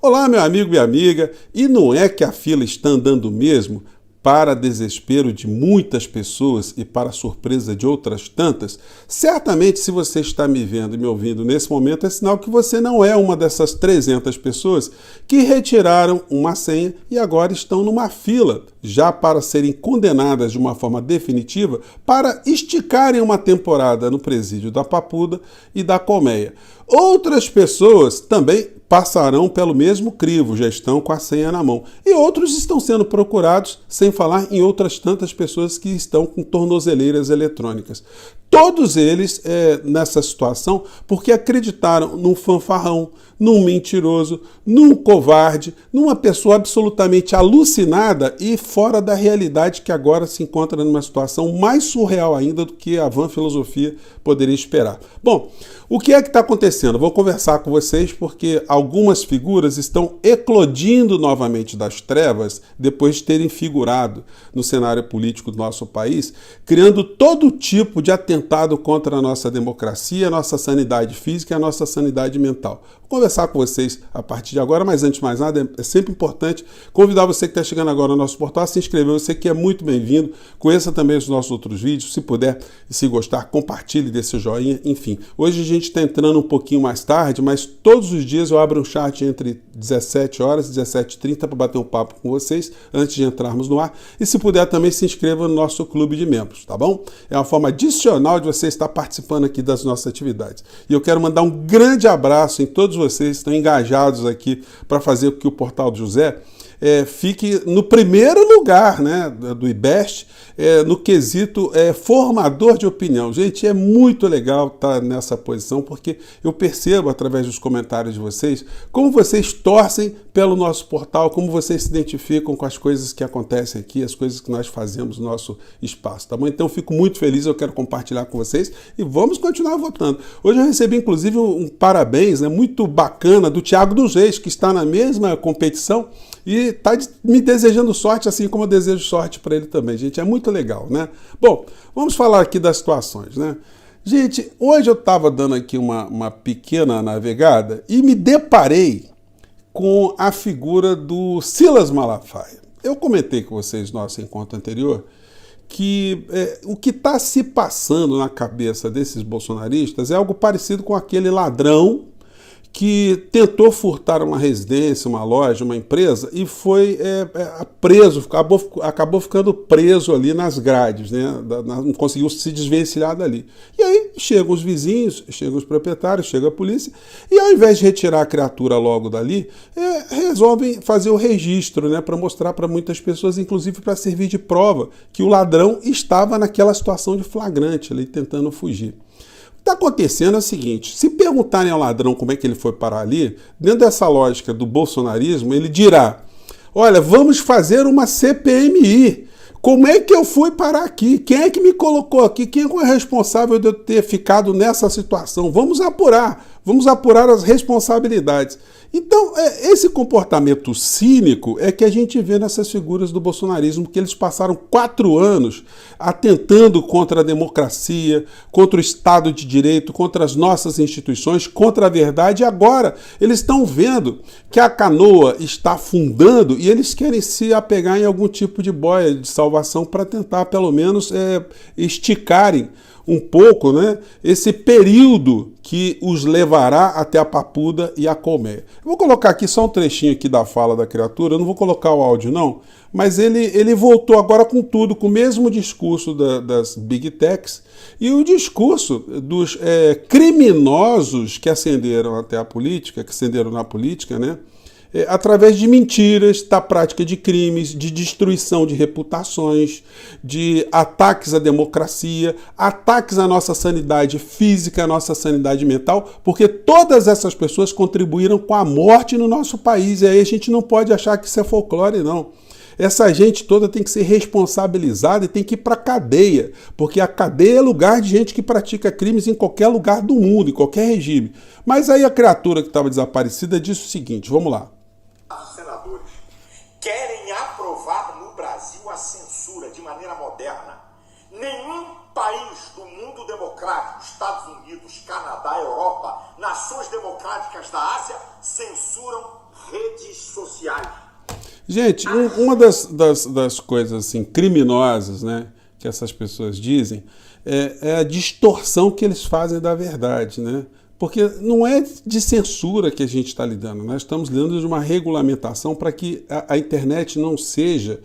Olá, meu amigo e minha amiga, e não é que a fila está andando mesmo? Para desespero de muitas pessoas e para surpresa de outras tantas, certamente se você está me vendo e me ouvindo nesse momento, é sinal que você não é uma dessas 300 pessoas que retiraram uma senha e agora estão numa fila, já para serem condenadas de uma forma definitiva para esticarem uma temporada no presídio da Papuda e da Colmeia. Outras pessoas também passarão pelo mesmo crivo, já estão com a senha na mão. E outros estão sendo procurados, sem falar em outras tantas pessoas que estão com tornozeleiras eletrônicas. Todos eles nessa situação porque acreditaram num fanfarrão, num mentiroso, num covarde, numa pessoa absolutamente alucinada e fora da realidade, que agora se encontra numa situação mais surreal ainda do que a vã filosofia poderia esperar. Bom, o que é que está acontecendo? Vou conversar com vocês porque algumas figuras estão eclodindo novamente das trevas depois de terem figurado no cenário político do nosso país, criando todo tipo de atentado contra a nossa democracia, a nossa sanidade física e a nossa sanidade mental. Vou conversar com vocês a partir de agora, mas antes de mais nada, é sempre importante convidar você que está chegando agora no nosso portal a se inscrever. Você que é muito bem-vindo, conheça também os nossos outros vídeos, se puder e se gostar, compartilhe, dê seu joinha, enfim. Hoje a gente está entrando um pouquinho mais tarde, mas todos os dias eu abro um chat entre 17 horas e 17h30 para bater um papo com vocês antes de entrarmos no ar. E se puder também se inscreva no nosso clube de membros, tá bom? É uma forma adicional de você estar participando aqui das nossas atividades. E eu quero mandar um grande abraço em todos vocês que estão engajados aqui para fazer com que o Portal do José fique no primeiro lugar, né, do IBEST, no quesito formador de opinião. Gente, é muito legal estar nessa posição, porque eu percebo através dos comentários de vocês como vocês torcem pelo nosso portal, como vocês se identificam com as coisas que acontecem aqui, as coisas que nós fazemos no nosso espaço, tá bom? Então eu fico muito feliz, eu quero compartilhar com vocês e vamos continuar votando. Hoje eu recebi inclusive um parabéns, né, muito bacana do Thiago dos Reis, que está na mesma competição e está me desejando sorte, assim como eu desejo sorte para ele também, gente. É muito legal, né? Bom, vamos falar aqui das situações, né? Gente, hoje eu estava dando aqui uma pequena navegada e me deparei com a figura do Silas Malafaia. Eu comentei com vocês no nosso encontro anterior que o que está se passando na cabeça desses bolsonaristas é algo parecido com aquele ladrão que tentou furtar uma residência, uma loja, uma empresa e foi preso, acabou ficando preso ali nas grades, né? Não conseguiu se desvencilhar dali. E aí chegam os vizinhos, chegam os proprietários, chega a polícia e ao invés de retirar a criatura logo dali, resolvem fazer o registro, né? Para mostrar para muitas pessoas, inclusive para servir de prova, que o ladrão estava naquela situação de flagrante ali, tentando fugir. O que está acontecendo é o seguinte, se perguntarem ao ladrão como é que ele foi parar ali, dentro dessa lógica do bolsonarismo, ele dirá, olha, vamos fazer uma CPMI. Como é que eu fui parar aqui? Quem é que me colocou aqui? Quem é o responsável de eu ter ficado nessa situação? Vamos apurar as responsabilidades. Então, esse comportamento cínico é que a gente vê nessas figuras do bolsonarismo, que eles passaram 4 anos atentando contra a democracia, contra o Estado de Direito, contra as nossas instituições, contra a verdade, e agora eles estão vendo que a canoa está afundando e eles querem se apegar em algum tipo de boia de salvação para tentar, pelo menos, esticarem um pouco, né, esse período que os levará até a Papuda e a Colmeia. Eu vou colocar aqui só um trechinho aqui da fala da criatura, eu não vou colocar o áudio não, mas ele voltou agora com tudo, com o mesmo discurso das Big Techs e o discurso dos criminosos que ascenderam até a política, que ascenderam na política, né, através de mentiras, da prática de crimes, de destruição de reputações, de ataques à democracia, ataques à nossa sanidade física, à nossa sanidade mental, porque todas essas pessoas contribuíram com a morte no nosso país, e aí a gente não pode achar que isso é folclore, não. Essa gente toda tem que ser responsabilizada e tem que ir para a cadeia, porque a cadeia é lugar de gente que pratica crimes em qualquer lugar do mundo, em qualquer regime. Mas aí a criatura que estava desaparecida disse o seguinte, vamos lá. Os senadores querem aprovar no Brasil a censura de maneira moderna. Nenhum país do mundo democrático, Estados Unidos, Canadá, Europa, nações democráticas da Ásia, censuram redes sociais. Gente, uma das coisas assim, criminosas, né, que essas pessoas dizem é a distorção que eles fazem da verdade, né? Porque não é de censura que a gente está lidando, nós estamos lidando de uma regulamentação para que a internet não seja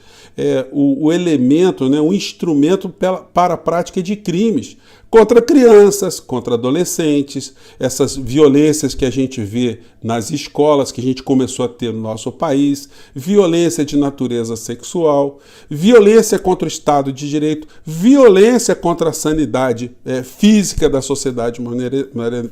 o elemento, né, o instrumento para a prática de crimes contra crianças, contra adolescentes, essas violências que a gente vê nas escolas, que a gente começou a ter no nosso país, violência de natureza sexual, violência contra o Estado de Direito, violência contra a sanidade física da sociedade de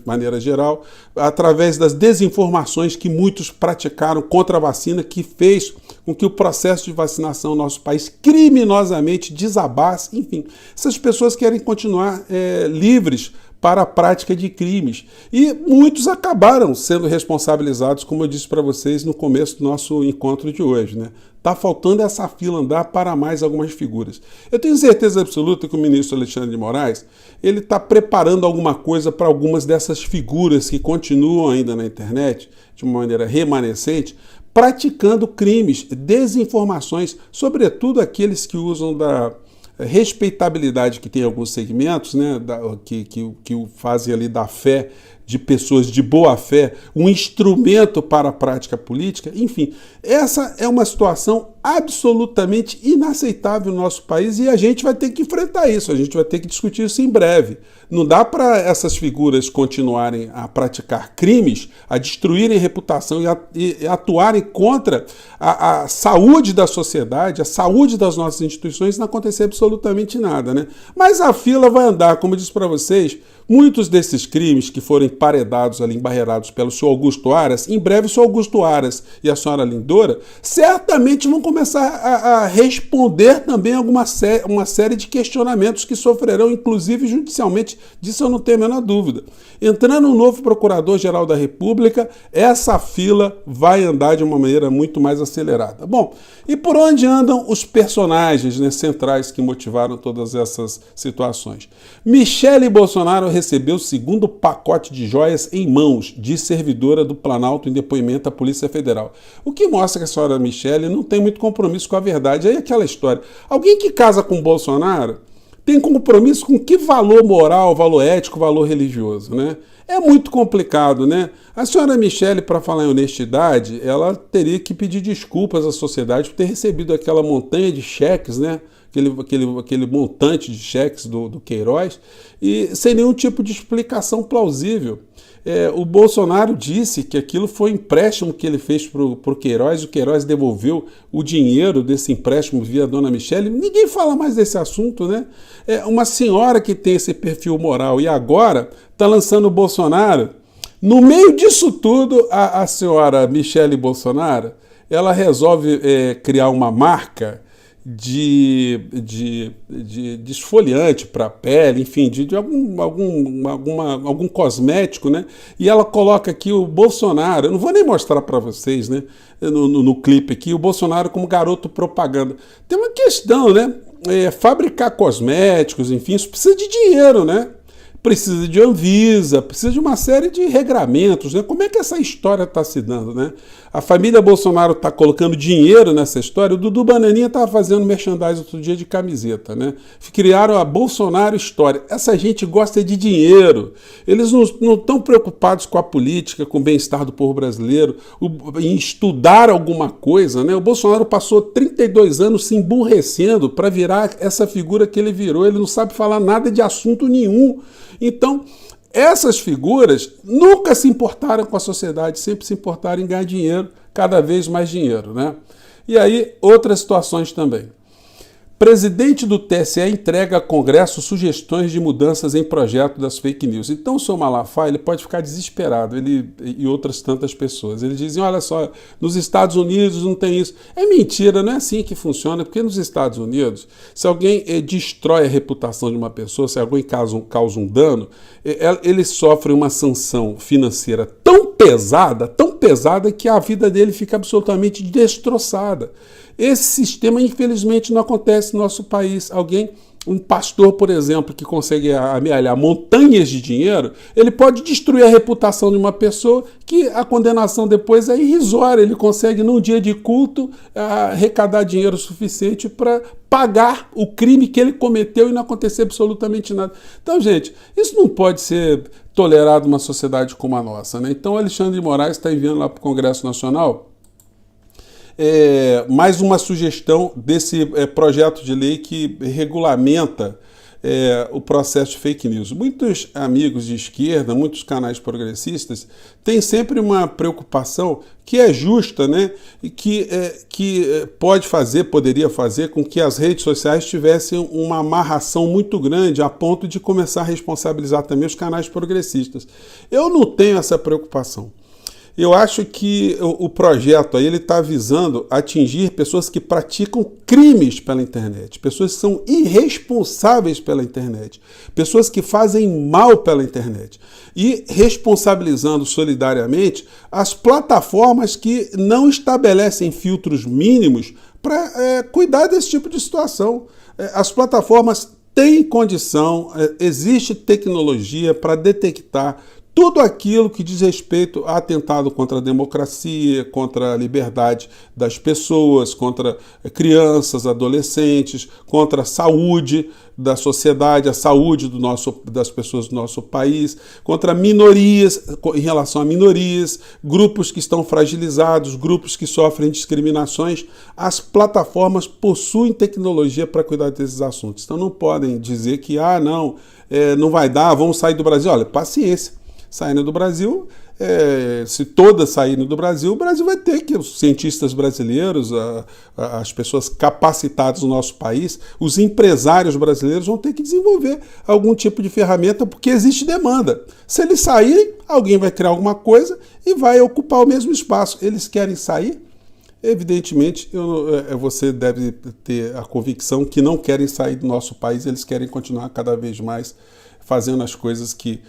maneira geral, através das desinformações que muitos praticaram contra a vacina, que fez com que o processo de vacinação no nosso país criminosamente desabasse. Enfim, essas pessoas querem continuar livres para a prática de crimes. E muitos acabaram sendo responsabilizados, como eu disse para vocês no começo do nosso encontro de hoje, né? Está faltando essa fila andar para mais algumas figuras. Eu tenho certeza absoluta que o ministro Alexandre de Moraes ele está preparando alguma coisa para algumas dessas figuras que continuam ainda na internet, de uma maneira remanescente, praticando crimes, desinformações, sobretudo aqueles que usam da respeitabilidade que tem alguns segmentos, né, que o fazem ali da fé de pessoas de boa fé, um instrumento para a prática política. Enfim, essa é uma situação absolutamente inaceitável no nosso país e a gente vai ter que enfrentar isso, a gente vai ter que discutir isso em breve. Não dá para essas figuras continuarem a praticar crimes, a destruírem reputação e atuarem contra a saúde da sociedade, a saúde das nossas instituições, não acontecer absolutamente nada, né? Mas a fila vai andar, como eu disse para vocês, muitos desses crimes que foram emparedados ali, embarreirados pelo senhor Augusto Aras, em breve o senhor Augusto Aras e a senhora Lindora certamente vão começar a responder também uma série de questionamentos que sofrerão, inclusive judicialmente, disso eu não tenho a menor dúvida. Entrando um novo Procurador-Geral da República, essa fila vai andar de uma maneira muito mais acelerada. Bom, e por onde andam os personagens, né, centrais que motivaram todas essas situações? Michele Bolsonaro recebeu o segundo pacote de joias em mãos, diz servidora do Planalto em depoimento à Polícia Federal. O que mostra que a senhora Michele não tem muito compromisso com a verdade. Aí aquela história. Alguém que casa com Bolsonaro tem compromisso com que valor moral, valor ético, valor religioso, né? É muito complicado, né? A senhora Michele, para falar em honestidade, ela teria que pedir desculpas à sociedade por ter recebido aquela montanha de cheques, né? Aquele montante de cheques do Queiroz, e sem nenhum tipo de explicação plausível. O Bolsonaro disse que aquilo foi um empréstimo que ele fez para o Queiroz devolveu o dinheiro desse empréstimo via dona Michele. Ninguém fala mais desse assunto, né? Uma senhora que tem esse perfil moral e agora está lançando o Bolsonaro. No meio disso tudo, a senhora Michele Bolsonaro, ela resolve criar uma marca de esfoliante para a pele, enfim, de algum cosmético, né? E ela coloca aqui o Bolsonaro, eu não vou nem mostrar para vocês, né? No clipe aqui, o Bolsonaro como garoto propaganda. Tem uma questão, né? Fabricar cosméticos, enfim, isso precisa de dinheiro, né? Precisa de Anvisa, precisa de uma série de regramentos, né? Como é que essa história está se dando, né? A família Bolsonaro está colocando dinheiro nessa história. O Dudu Bananinha estava fazendo merchandising outro dia de camiseta, né? Criaram a Bolsonaro História. Essa gente gosta de dinheiro. Eles não estão preocupados com a política, com o bem-estar do povo brasileiro, em estudar alguma coisa, né? O Bolsonaro passou 32 anos se emburrecendo para virar essa figura que ele virou. Ele não sabe falar nada de assunto nenhum. Então, essas figuras nunca se importaram com a sociedade, sempre se importaram em ganhar dinheiro, cada vez mais dinheiro, né? E aí, outras situações também. Presidente do TSE entrega a Congresso sugestões de mudanças em projeto das fake news. Então o senhor Malafaia ele pode ficar desesperado, ele e outras tantas pessoas. Eles dizem, olha só, nos Estados Unidos não tem isso. É mentira, não é assim que funciona, porque nos Estados Unidos, se alguém destrói a reputação de uma pessoa, se alguém causa um dano, ele sofre uma sanção financeira tão pesada que a vida dele fica absolutamente destroçada. Esse sistema, infelizmente, não acontece no nosso país. Alguém Um pastor, por exemplo, que consegue amealhar montanhas de dinheiro, ele pode destruir a reputação de uma pessoa que a condenação depois é irrisória. Ele consegue, num dia de culto, arrecadar dinheiro suficiente para pagar o crime que ele cometeu e não acontecer absolutamente nada. Então, gente, isso não pode ser tolerado numa sociedade como a nossa, né? Então, Alexandre de Moraes está enviando lá para o Congresso Nacional mais uma sugestão desse projeto de lei que regulamenta o processo de fake news. Muitos amigos de esquerda, muitos canais progressistas têm sempre uma preocupação que é justa, né? E que poderia fazer com que as redes sociais tivessem uma amarração muito grande a ponto de começar a responsabilizar também os canais progressistas. Eu não tenho essa preocupação. Eu acho que o projeto aí está visando atingir pessoas que praticam crimes pela internet, pessoas que são irresponsáveis pela internet, pessoas que fazem mal pela internet e responsabilizando solidariamente as plataformas que não estabelecem filtros mínimos para cuidar desse tipo de situação. As plataformas têm condição, existe tecnologia para detectar tudo aquilo que diz respeito a atentado contra a democracia, contra a liberdade das pessoas, contra crianças, adolescentes, contra a saúde da sociedade, a saúde das pessoas do nosso país, contra minorias, em relação a minorias, grupos que estão fragilizados, grupos que sofrem discriminações. As plataformas possuem tecnologia para cuidar desses assuntos. Então não podem dizer que, não vai dar, vamos sair do Brasil. Olha, paciência. Saindo do Brasil, se todas saírem do Brasil, o Brasil vai ter que, os cientistas brasileiros, as pessoas capacitadas no nosso país, os empresários brasileiros vão ter que desenvolver algum tipo de ferramenta, porque existe demanda. Se eles saírem, alguém vai criar alguma coisa e vai ocupar o mesmo espaço. Eles querem sair? Evidentemente, você deve ter a convicção que não querem sair do nosso país, eles querem continuar cada vez mais fazendo as coisas que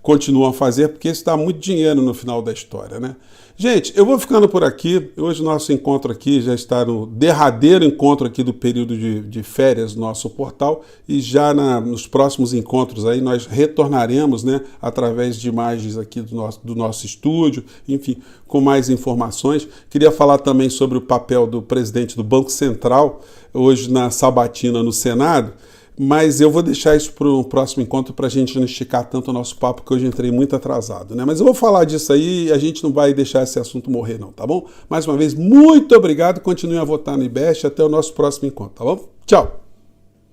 continuam a fazer, porque isso dá muito dinheiro no final da história, né? Gente, eu vou ficando por aqui. Hoje o nosso encontro aqui já está no derradeiro encontro aqui do período de férias do nosso portal, e já nos próximos encontros aí nós retornaremos, né, através de imagens aqui do nosso estúdio, enfim, com mais informações. Queria falar também sobre o papel do presidente do Banco Central hoje na sabatina no Senado, mas eu vou deixar isso para o próximo encontro para a gente não esticar tanto o nosso papo, que hoje entrei muito atrasado, né? Mas eu vou falar disso aí e a gente não vai deixar esse assunto morrer não, tá bom? Mais uma vez, muito obrigado, continue a votar no IBEST, até o nosso próximo encontro, tá bom? Tchau!